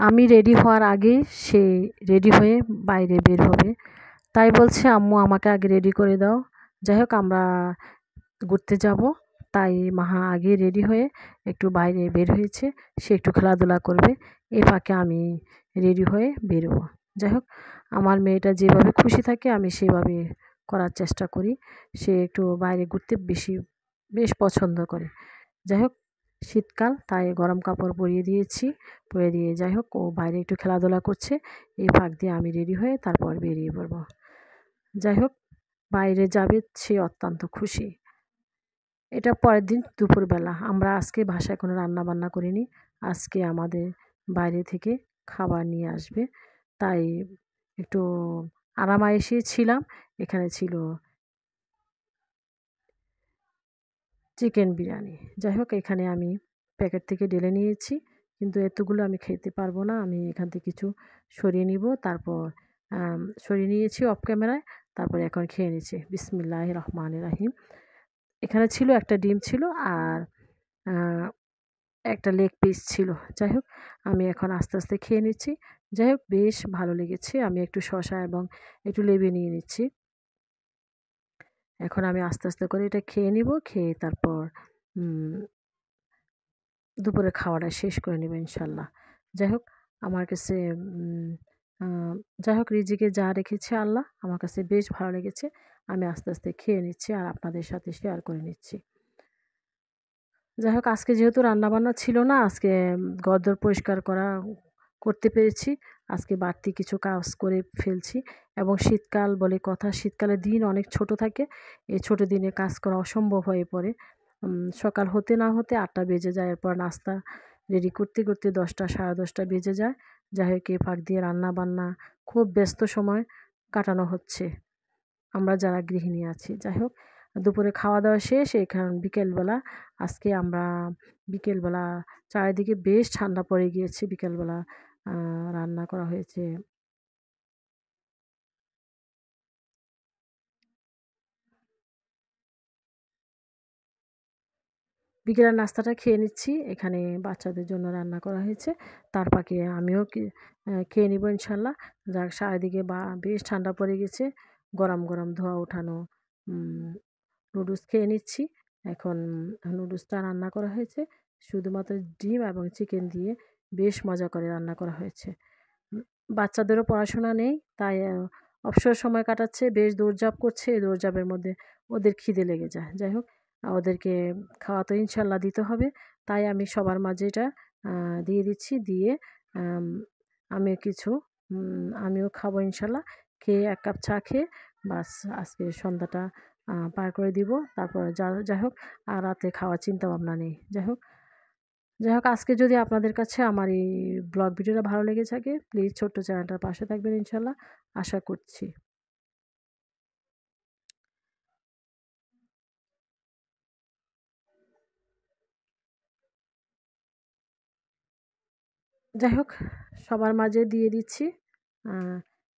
আমি রেডি হওয়ার আগে সে রেডি হয়ে বাইরে বের হবে। তাই বলছে, আম্মু আমাকে আগে রেডি করে দাও। যাই হোক আমরা ঘুরতে যাব, তাই মাহা আগে রেডি হয়ে একটু বাইরে বের হয়েছে। সে একটু খেলাধুলা করবে, এই ফাঁকে আমি রেডি হয়ে বেরোবো। যাই হোক আমার মেয়েটা যেভাবে খুশি থাকে আমি সেভাবে করার চেষ্টা করি। সে একটু বাইরে ঘুরতে বেশ পছন্দ করে। যাই হোক শীতকাল, তাই গরম কাপড় পরিয়ে দিয়েছি। পরিয়ে দিয়ে যাই হোক ও বাইরে একটু খেলাধুলা করছে, এই ফাঁক দিয়ে আমি রেডি হয়ে তারপর বেরিয়ে পড়ব। যাই হোক বাইরে যাবে, সে অত্যন্ত খুশি। এটা পরের দিন দুপুরবেলা। আমরা আজকে বাসায় কোনো রান্না বান্না করিনি। আজকে আমাদের বাইরে থেকে খাবার নিয়ে আসবে, তাই একটু আরাম-আয়েশে ছিলাম। এখানে ছিল চিকেন বিরিয়ানি। যাই হোক এখানে আমি প্যাকেট থেকে ঢেলে নিয়েছি, কিন্তু এতগুলো আমি খেতে পারবো না। আমি এখান থেকে কিছু সরিয়ে নিব, তারপর সরিয়ে নিয়েছি অফ ক্যামেরায়। তারপরে এখন খেয়ে নিচ্ছি। বিসমিল্লাহির রহমানির রহিম। এখানে ছিল একটা ডিম ছিল, আর একটা লেগ পিস ছিল। যাই হোক আমি এখন আস্তে আস্তে খেয়ে নিচ্ছি। যাই হোক বেশ ভালো লেগেছে। আমি একটু শসা এবং একটু লেবু নিয়ে নিচ্ছি। এখন আমি আস্তে আস্তে করে এটা খেয়ে নিব, খেয়ে তারপর দুপুরের খাওয়াটা শেষ করে নেব ইনশাল্লাহ। যাই হোক আমার কাছে যাই হোক রিজিকে যা রেখেছে আল্লাহ, আমার কাছে বেশ ভালো লেগেছে। আমি আস্তে আস্তে খেয়ে নিচ্ছি আর আপনাদের সাথে শেয়ার করে নিচ্ছি। যাই হোক আজকে যেহেতু রান্নাবান্না ছিল না, আজকে ঘরদোর পরিষ্কার করতে পেরেছি। আজকে বাড়তি কিছু কাজ করে ফেলছি, এবং শীতকাল বলে কথা, শীতকালের দিন অনেক ছোট থাকে। এই ছোট দিনে কাজ করা অসম্ভব হয়ে পড়ে। সকাল হতে না হতে ৮টা বেজে যায়, এরপর নাস্তা রেডি করতে করতে 10টা সাড়ে 10টা বেজে যায়। যাই হোক এই ফাঁক দিয়ে রান্না বান্না খুব ব্যস্ত সময় কাটানো হচ্ছে আমরা যারা গৃহিণী আছি। যাই হোক দুপুরে খাওয়া দাওয়া শেষ। বিকেলবেলা আজকে আমরা বিকেলবেলা চারিদিকে বেশ ঠান্ডা পড়ে গিয়েছে। বিকেলবেলা রান্না করা হয়েছে বিকেলের নাস্তাটা খেয়ে নিচ্ছি। এখানে বাচ্চাদের জন্য রান্না করা হয়েছে, তার ফাঁকে আমিও খেয়ে নিব ইনশাল্লাহ। যাক চারিদিকে বেশ ঠান্ডা পড়ে গেছে। গরম গরম ধোঁয়া ওঠানো নুডলস খেয়ে নিচ্ছি। এখন নুডলসটা রান্না করা হয়েছে শুধুমাত্র ডিম এবং চিকেন দিয়ে, বেশ মজা করে রান্না করা হয়েছে। বাচ্চাদেরও পড়াশোনা নেই, তাই অবসর সময় কাটাচ্ছে, বেশ দৌড়ঝাঁপ করছে। এই দৌড়ঝাঁপের মধ্যে ওদের খিদে লেগে যায়। যাই হোক ওদেরকে খাওয়া তো ইনশাল্লাহ দিতে হবে, তাই আমি সবার মাঝে এটা দিয়ে দিচ্ছি। দিয়ে আমি আমিও খাবো ইনশাল্লাহ। খেয়ে ১ কাপ চা খেয়ে বাস আজকে সন্ধ্যাটা পার করে দিব। তারপরে যাই হোক আর রাতে খাওয়ার চিন্তা ভাবনা নেই। যাই হোক আজকে যদি আপনাদের কাছে আমার এই ব্লগ ভিডিওটা ভালো লেগে থাকে, প্লিজ ছোট্ট চ্যানেলটার পাশে থাকবেন ইনশাল্লাহ, আশা করছি। যাই হোক সবার মাঝে দিয়ে দিচ্ছি।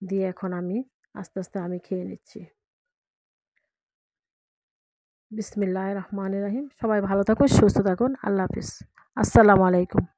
দিয়ে এখন আমি আস্তে আস্তে আমি খেয়ে নিচ্ছি। বিসমিল্লাহির রহমানির রহিম। সবাই ভালো থাকুন, সুস্থ থাকুন। আল্লাহ হাফিজ। আসসালামু আলাইকুম।